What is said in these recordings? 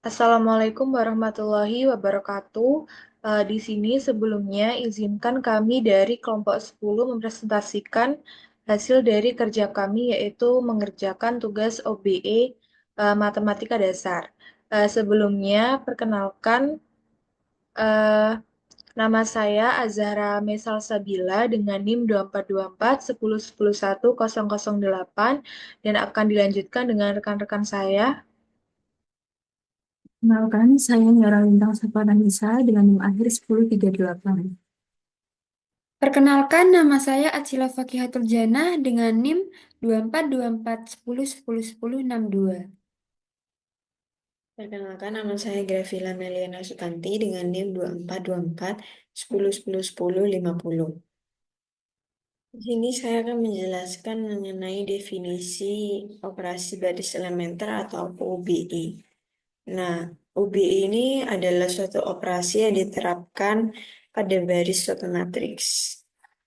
Assalamualaikum warahmatullahi wabarakatuh. Di sini sebelumnya izinkan kami dari kelompok 10 mempresentasikan hasil dari kerja kami yaitu mengerjakan tugas OBE Matematika Dasar. Sebelumnya perkenalkan eh, nama saya Azahra Mesal Sabila dengan NIM 2424 dan akan dilanjutkan dengan rekan-rekan saya. Kenalkan, saya Nyara Lintang Sapana Nisa dengan NIM akhir 1038. Perkenalkan, nama saya Atsila Fakihatul Janah dengan NIM 242410101062. Perkenalkan, nama saya Gravila Meliana Sutanti dengan NIM 2424 10 10 10 50. Di sini saya akan menjelaskan mengenai definisi operasi baris elementer atau OBE. Nah, OBE ini adalah suatu operasi yang diterapkan pada baris suatu matriks.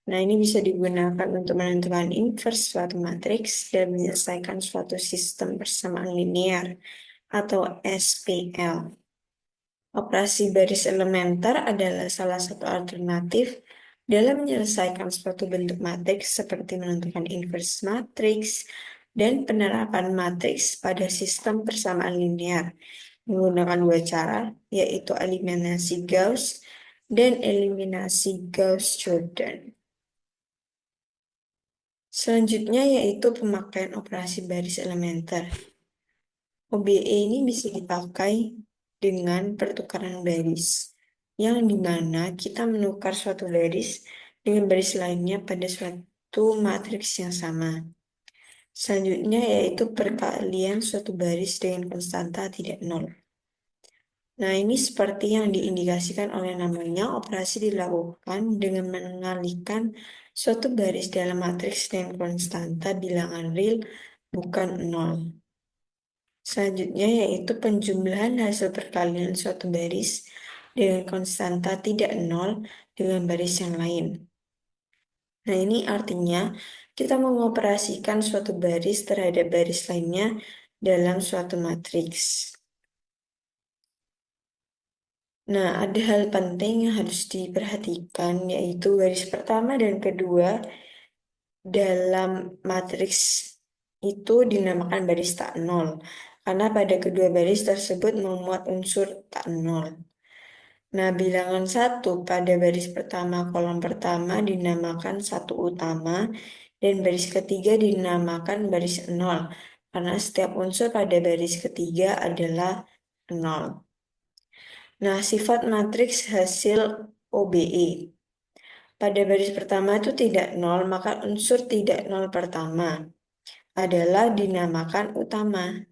Nah, ini bisa digunakan untuk menentukan inverse suatu matriks dan menyelesaikan suatu sistem persamaan linear atau SPL. Operasi baris elementer adalah salah satu alternatif dalam menyelesaikan suatu bentuk matriks seperti menentukan inverse matriks dan penerapan matriks pada sistem persamaan linear menggunakan dua cara, yaitu eliminasi Gauss dan eliminasi Gauss-Jordan. Selanjutnya yaitu pemakaian operasi baris elementer. OBE ini bisa dipakai dengan pertukaran baris, yang dimana kita menukar suatu baris dengan baris lainnya pada suatu matriks yang sama. Selanjutnya yaitu perkalian suatu baris dengan konstanta tidak nol. Nah, ini seperti yang diindikasikan oleh namanya, operasi dilakukan dengan mengalihkan suatu baris dalam matriks dengan konstanta bilangan real bukan nol. Selanjutnya yaitu penjumlahan hasil perkalian suatu baris dengan konstanta tidak nol dengan baris yang lain. Nah, ini artinya kita mengoperasikan suatu baris terhadap baris lainnya dalam suatu matriks. Nah, ada hal penting yang harus diperhatikan, yaitu baris pertama dan kedua dalam matriks itu dinamakan baris tak nol, karena pada kedua baris tersebut memuat unsur tak nol. Nah, bilangan 1 pada baris pertama kolom pertama dinamakan satu utama, dan baris ketiga dinamakan baris nol, karena setiap unsur pada baris ketiga adalah nol. Nah, sifat matriks hasil OBE. Pada baris pertama itu tidak nol, maka unsur tidak nol pertama adalah dinamakan utama.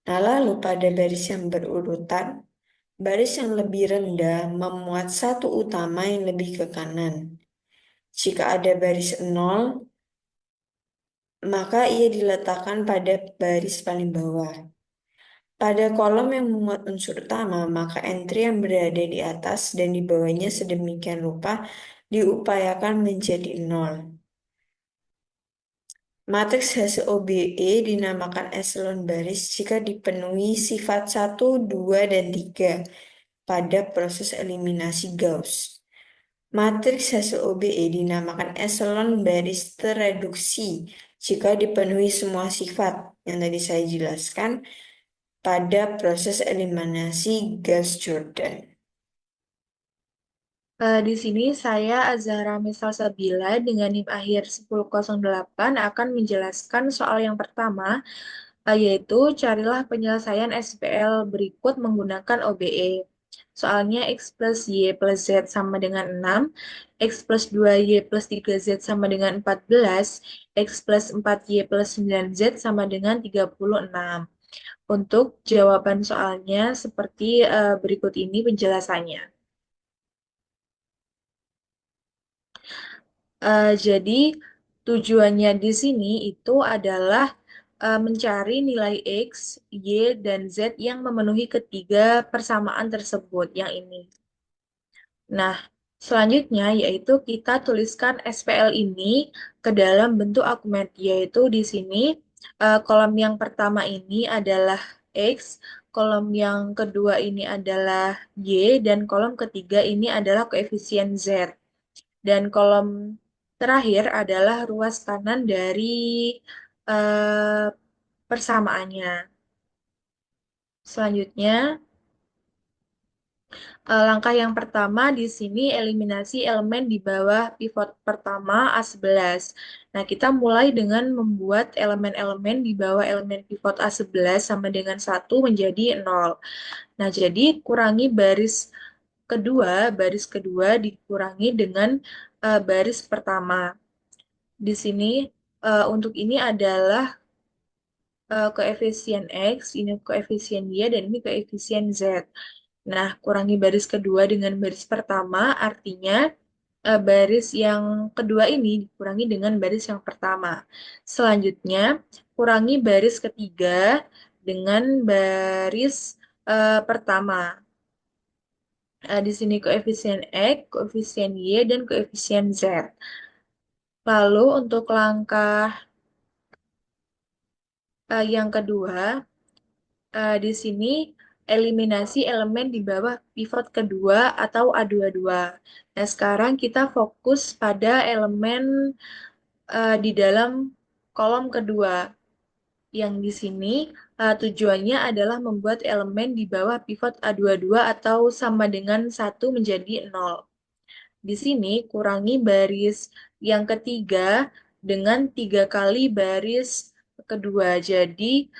Nah, lalu pada baris yang berurutan, baris yang lebih rendah memuat satu utama yang lebih ke kanan. Jika ada baris nol, maka ia diletakkan pada baris paling bawah. Pada kolom yang memuat unsur utama, maka entry yang berada di atas dan di bawahnya sedemikian rupa diupayakan menjadi nol. Matriks hasil OBE dinamakan eselon baris jika dipenuhi sifat 1, 2, dan 3 pada proses eliminasi Gauss. Matriks hasil OBE dinamakan eselon baris tereduksi jika dipenuhi semua sifat yang tadi saya jelaskan pada proses eliminasi Gauss-Jordan. Di sini saya Azahra Misal Sabila dengan NIM akhir 1008 akan menjelaskan soal yang pertama, yaitu carilah penyelesaian SPL berikut menggunakan OBE. Soalnya X plus Y plus Z sama dengan 6, X plus 2Y plus 3Z sama dengan 14, X plus 4Y plus 9Z sama dengan 36. Untuk jawaban soalnya seperti berikut ini penjelasannya. Jadi tujuannya di sini itu adalah mencari nilai X, Y, dan Z yang memenuhi ketiga persamaan tersebut, yang ini. Nah, selanjutnya yaitu kita tuliskan SPL ini ke dalam bentuk argumen, yaitu di sini kolom yang pertama ini adalah X, kolom yang kedua ini adalah Y, dan kolom ketiga ini adalah koefisien Z. Dan kolom terakhir adalah ruas kanan dari eh, persamaannya. Selanjutnya, langkah yang pertama di sini eliminasi elemen di bawah pivot pertama A11. Nah, kita mulai dengan membuat elemen-elemen di bawah elemen pivot A11 sama dengan 1 menjadi 0. Nah, jadi kurangi baris kedua dikurangi dengan baris pertama. Di sini untuk ini adalah koefisien X, ini koefisien Y, dan ini koefisien Z. Nah, kurangi baris kedua dengan baris pertama, artinya baris yang kedua ini dikurangi dengan baris yang pertama. Selanjutnya, kurangi baris ketiga dengan baris pertama. Di sini koefisien X, koefisien Y, dan koefisien Z. Lalu untuk langkah yang kedua, di sini eliminasi elemen di bawah pivot kedua atau A22. Nah, sekarang kita fokus pada elemen di dalam kolom kedua. Yang di sini tujuannya adalah membuat elemen di bawah pivot A22 atau sama dengan 1 menjadi 0. Di sini kurangi baris yang ketiga dengan 3 kali baris kedua. Jadi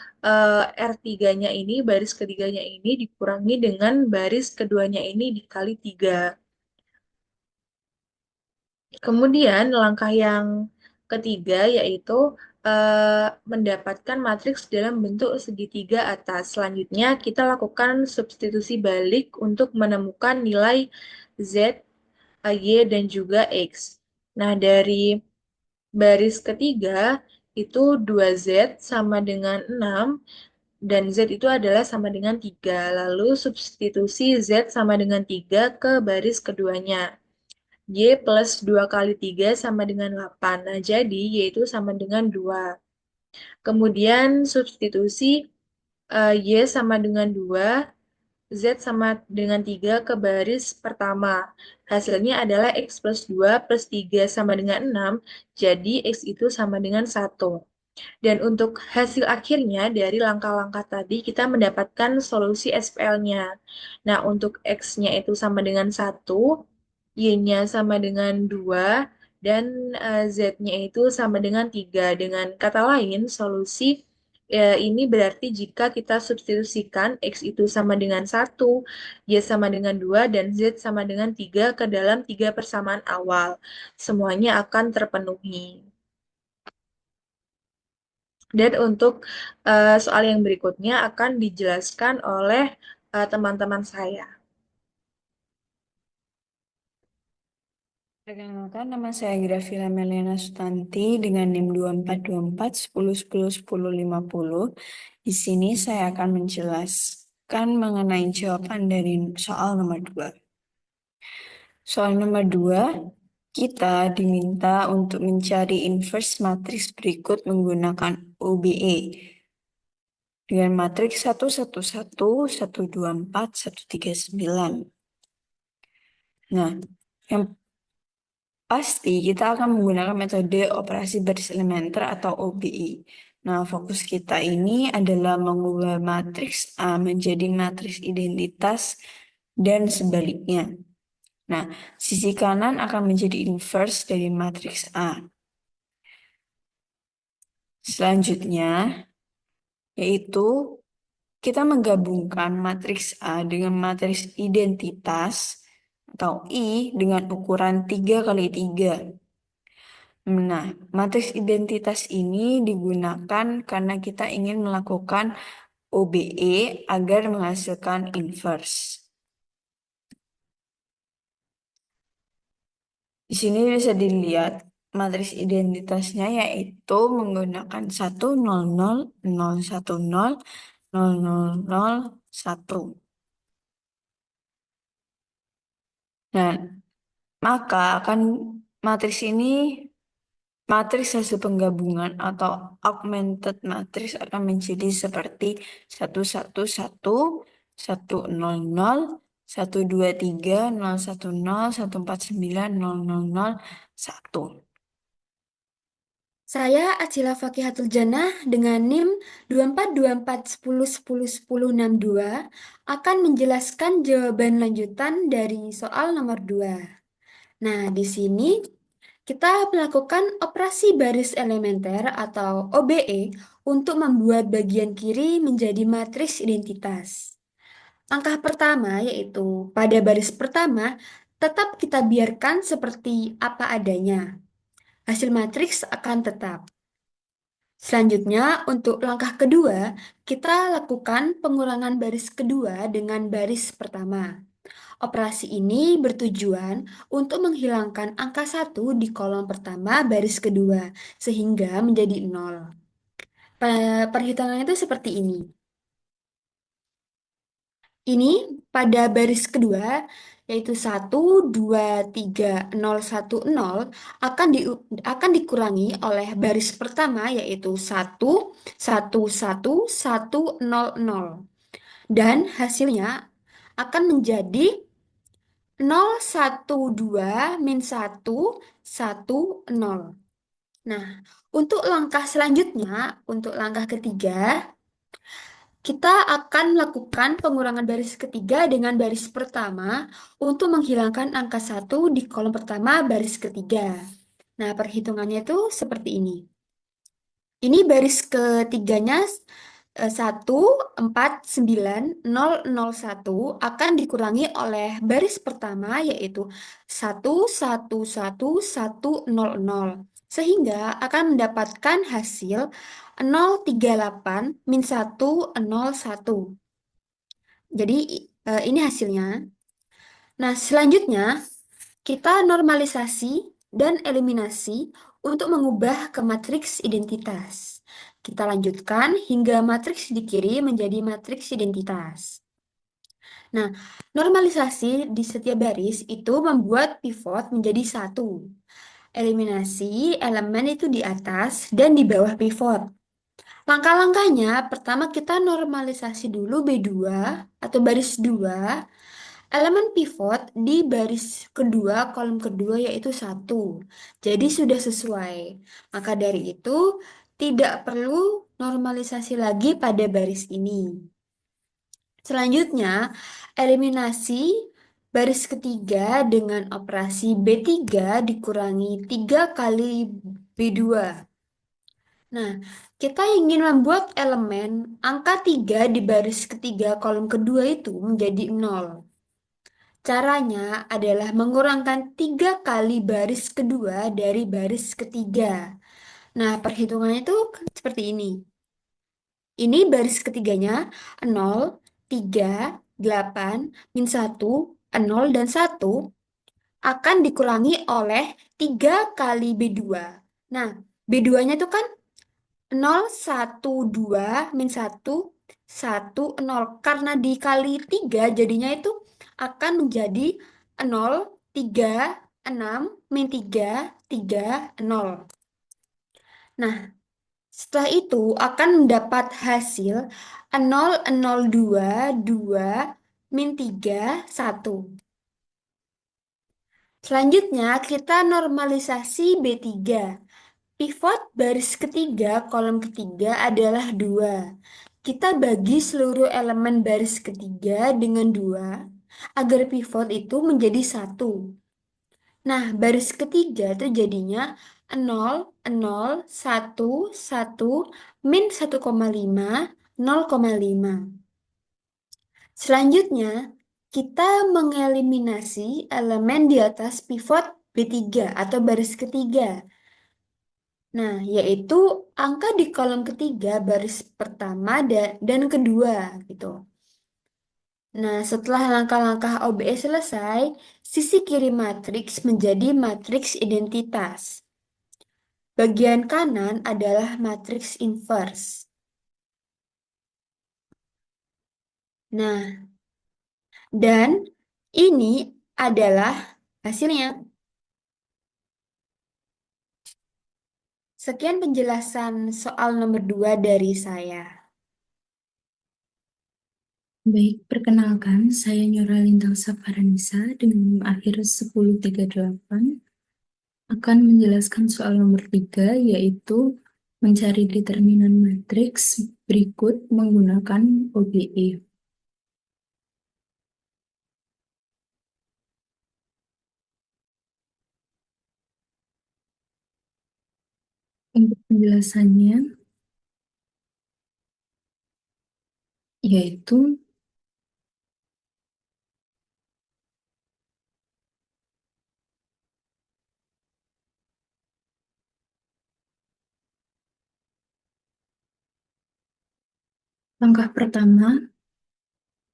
R3-nya ini, baris ketiganya ini dikurangi dengan baris keduanya ini dikali 3. Kemudian langkah yang ketiga yaitu mendapatkan matriks dalam bentuk segitiga atas. Selanjutnya kita lakukan substitusi balik untuk menemukan nilai Z, Y, dan juga X. Nah, dari baris ketiga itu 2Z sama dengan 6 dan Z itu adalah sama dengan 3. Lalu substitusi Z sama dengan 3 ke baris keduanya. Y plus 2 kali 3 sama dengan 8. Nah, jadi Y itu sama dengan 2. Kemudian substitusi Y sama dengan 2, Z sama dengan 3 ke baris pertama. Hasilnya adalah X plus 2 plus 3 sama dengan 6, jadi X itu sama dengan 1. Dan untuk hasil akhirnya dari langkah-langkah tadi, kita mendapatkan solusi SPL-nya. Nah, untuk X-nya itu sama dengan 1, Y-nya sama dengan 2, dan Z-nya itu sama dengan 3. Dengan kata lain, solusi ini berarti jika kita substitusikan X itu sama dengan 1, Y sama dengan 2, dan Z sama dengan 3 ke dalam 3 persamaan awal. Semuanya akan terpenuhi. Dan untuk soal yang berikutnya akan dijelaskan oleh teman-teman saya. Perkenalkan, nama saya Grafila Meliana Sutanti dengan NIM 242410101050. Di sini saya akan menjelaskan mengenai jawaban dari soal nomor 2. Soal nomor 2, kita diminta untuk mencari inverse matriks berikut menggunakan OBE dengan matriks 111, 124, 139. Nah, yang pasti kita akan menggunakan metode operasi baris elementer atau OBE. Nah, fokus kita ini adalah mengubah matriks A menjadi matriks identitas dan sebaliknya. Nah, sisi kanan akan menjadi inverse dari matriks A. Selanjutnya, yaitu kita menggabungkan matriks A dengan matriks identitas atau I dengan ukuran 3 kali 3. Nah, matriks identitas ini digunakan karena kita ingin melakukan OBE agar menghasilkan inverse. Di sini bisa dilihat matriks identitasnya yaitu menggunakan 1 0 0 0 1 0 0 0 0 1. Nah, maka matriks ini matriks hasil penggabungan atau augmented matrix akan menjadi seperti 111, 100, 123, 010, 149, 000, 1. Saya Acila Fakihatul Janah dengan NIM 242410101062 akan menjelaskan jawaban lanjutan dari soal nomor 2. Nah, di sini kita melakukan operasi baris elementer atau OBE untuk membuat bagian kiri menjadi matriks identitas. Langkah pertama yaitu pada baris pertama tetap kita biarkan seperti apa adanya. Hasil matriks akan tetap. Selanjutnya, untuk langkah kedua, kita lakukan pengurangan baris kedua dengan baris pertama. Operasi ini bertujuan untuk menghilangkan angka 1 di kolom pertama baris kedua, sehingga menjadi 0. Perhitungan itu seperti ini. Ini pada baris kedua, yaitu 1, 2, 3, 0, 1, 0, akan dikurangi oleh baris pertama, yaitu 1, 1, 1, 1, 0, 0. Dan hasilnya akan menjadi 0, 1, 2, min 1, 1, 0. Nah, untuk langkah selanjutnya, untuk langkah ketiga, kita akan melakukan pengurangan baris ketiga dengan baris pertama untuk menghilangkan angka 1 di kolom pertama baris ketiga. Nah, perhitungannya itu seperti ini. Ini baris ketiganya 149,001 akan dikurangi oleh baris pertama yaitu 111,100 sehingga akan mendapatkan hasil 038 min 101. Jadi ini hasilnya. Nah, selanjutnya kita normalisasi dan eliminasi untuk mengubah ke matriks identitas. Kita lanjutkan hingga matriks di kiri menjadi matriks identitas. Nah, normalisasi di setiap baris itu membuat pivot menjadi 1. Eliminasi elemen itu di atas dan di bawah pivot. Langkah-langkahnya, pertama kita normalisasi dulu B2 atau baris 2. Elemen pivot di baris kedua, kolom kedua yaitu 1. Jadi sudah sesuai. Maka dari itu, tidak perlu normalisasi lagi pada baris ini. Selanjutnya, eliminasi baris ketiga dengan operasi B3 dikurangi 3 kali B2. Nah, kita ingin membuat elemen angka 3 di baris ketiga kolom kedua itu menjadi 0. Caranya adalah mengurangkan 3 kali baris kedua dari baris ketiga. Nah, perhitungannya itu seperti ini. Ini baris ketiganya 0, 3, 8, min 1, 0, dan 1 akan dikurangi oleh 3 kali B2. Nah, B2-nya itu kan 0, 1, 2, min 1, 1, 0. Karena dikali 3 jadinya itu akan menjadi 0, 3, 6, min 3, 3, 0. Nah, setelah itu akan mendapat hasil 0, 0, 2, 2, min 3, 1. Selanjutnya kita normalisasi B3. Pivot baris ketiga kolom ketiga adalah 2. Kita bagi seluruh elemen baris ketiga dengan 2 agar pivot itu menjadi 1. Nah, baris ketiga itu jadinya 0, 0, 1, 1, min 1,5, 0,5. Selanjutnya, kita mengeliminasi elemen di atas pivot B3 atau baris ketiga. Nah, yaitu angka di kolom ketiga baris pertama dan kedua gitu. Nah, setelah langkah-langkah OBE selesai, sisi kiri matriks menjadi matriks identitas. Bagian kanan adalah matriks inverse. Nah, dan ini adalah hasilnya. Sekian penjelasan soal nomor 2 dari saya. Baik, perkenalkan, saya Nura Lintang Saparanisa dengan NIM akhir 1038 akan menjelaskan soal nomor 3, yaitu mencari determinan matriks berikut menggunakan OBE. Untuk penjelasannya, yaitu langkah pertama,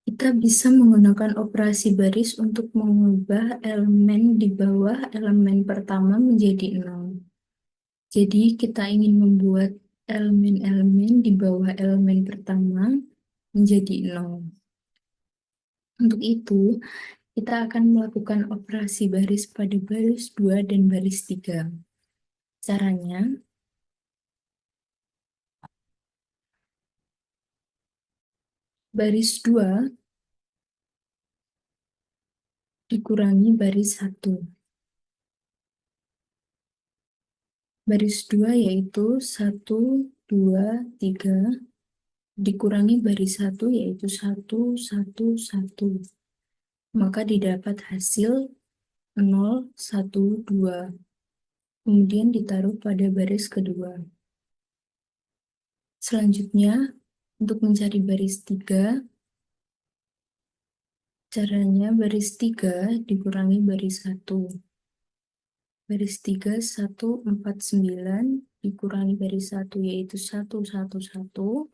kita bisa menggunakan operasi baris untuk mengubah elemen di bawah elemen pertama menjadi 0. Jadi kita ingin membuat elemen-elemen di bawah elemen pertama menjadi 0. Untuk itu, kita akan melakukan operasi baris pada baris 2 dan baris 3. Caranya, baris 2 dikurangi baris 1. Baris 2 yaitu 1, 2, 3, dikurangi baris 1 yaitu 1, 1, 1. Maka didapat hasil 0, 1, 2. Kemudian ditaruh pada baris kedua. Selanjutnya, untuk mencari baris 3, caranya baris 3 dikurangi baris 1. Baris 3, 1, 4, 9, dikurangi baris 1 yaitu 1, 1, 1.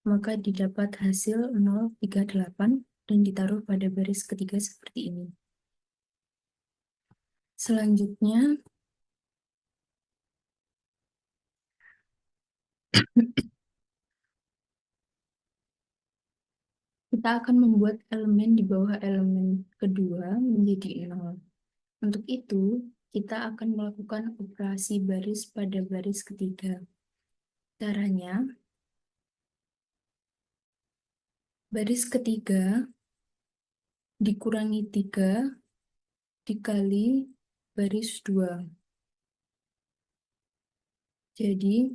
Maka didapat hasil 0, 3, 8 dan ditaruh pada baris ketiga seperti ini. Selanjutnya, kita akan membuat elemen di bawah elemen kedua menjadi 0. Untuk itu, kita akan melakukan operasi baris pada baris ketiga. Caranya, baris ketiga dikurangi 3 dikali baris 2. Jadi,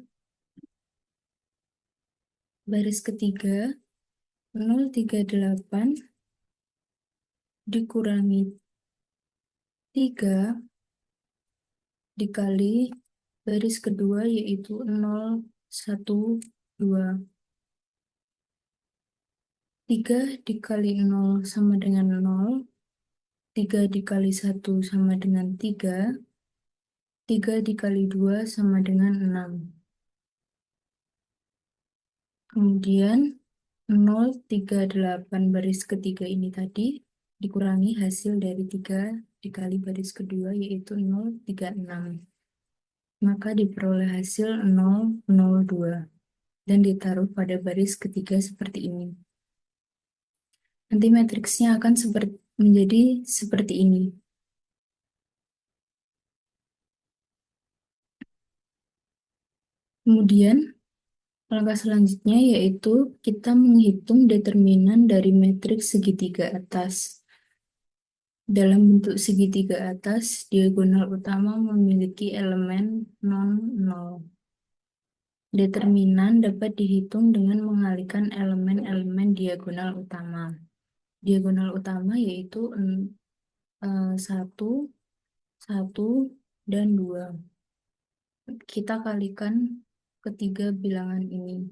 baris ketiga 038 dikurangi 3 dikali baris kedua yaitu 0, 1, 2. 3 dikali 0 sama dengan 0, 3 dikali 1 sama dengan 3, 3 dikali 2 sama dengan 6. Kemudian 038 baris ketiga ini tadi dikurangi hasil dari 3 dikali baris kedua yaitu 036. Maka diperoleh hasil 002 dan ditaruh pada baris ketiga seperti ini. Nanti matriksnya akan menjadi seperti ini. Kemudian langkah selanjutnya yaitu kita menghitung determinan dari matriks segitiga atas. Dalam bentuk segitiga atas, diagonal utama memiliki elemen non-nol. Determinan dapat dihitung dengan mengalihkan elemen-elemen diagonal utama. Diagonal utama yaitu 1, 1, dan 2. Kita kalikan ketiga bilangan ini.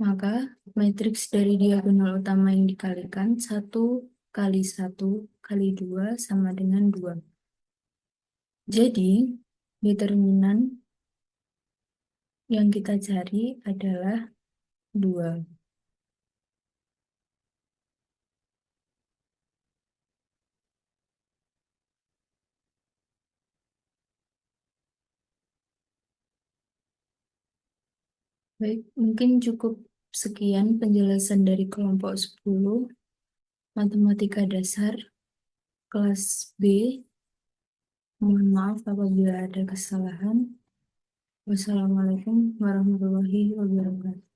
Maka matriks dari diagonal utama yang dikalikan 1 kali 1 kali 2 sama dengan 2. Jadi, determinan yang kita cari adalah 2. Baik, mungkin cukup sekian penjelasan dari kelompok 10 Matematika Dasar kelas B Mohon maaf apabila ada kesalahan. Wassalamualaikum warahmatullahi wabarakatuh.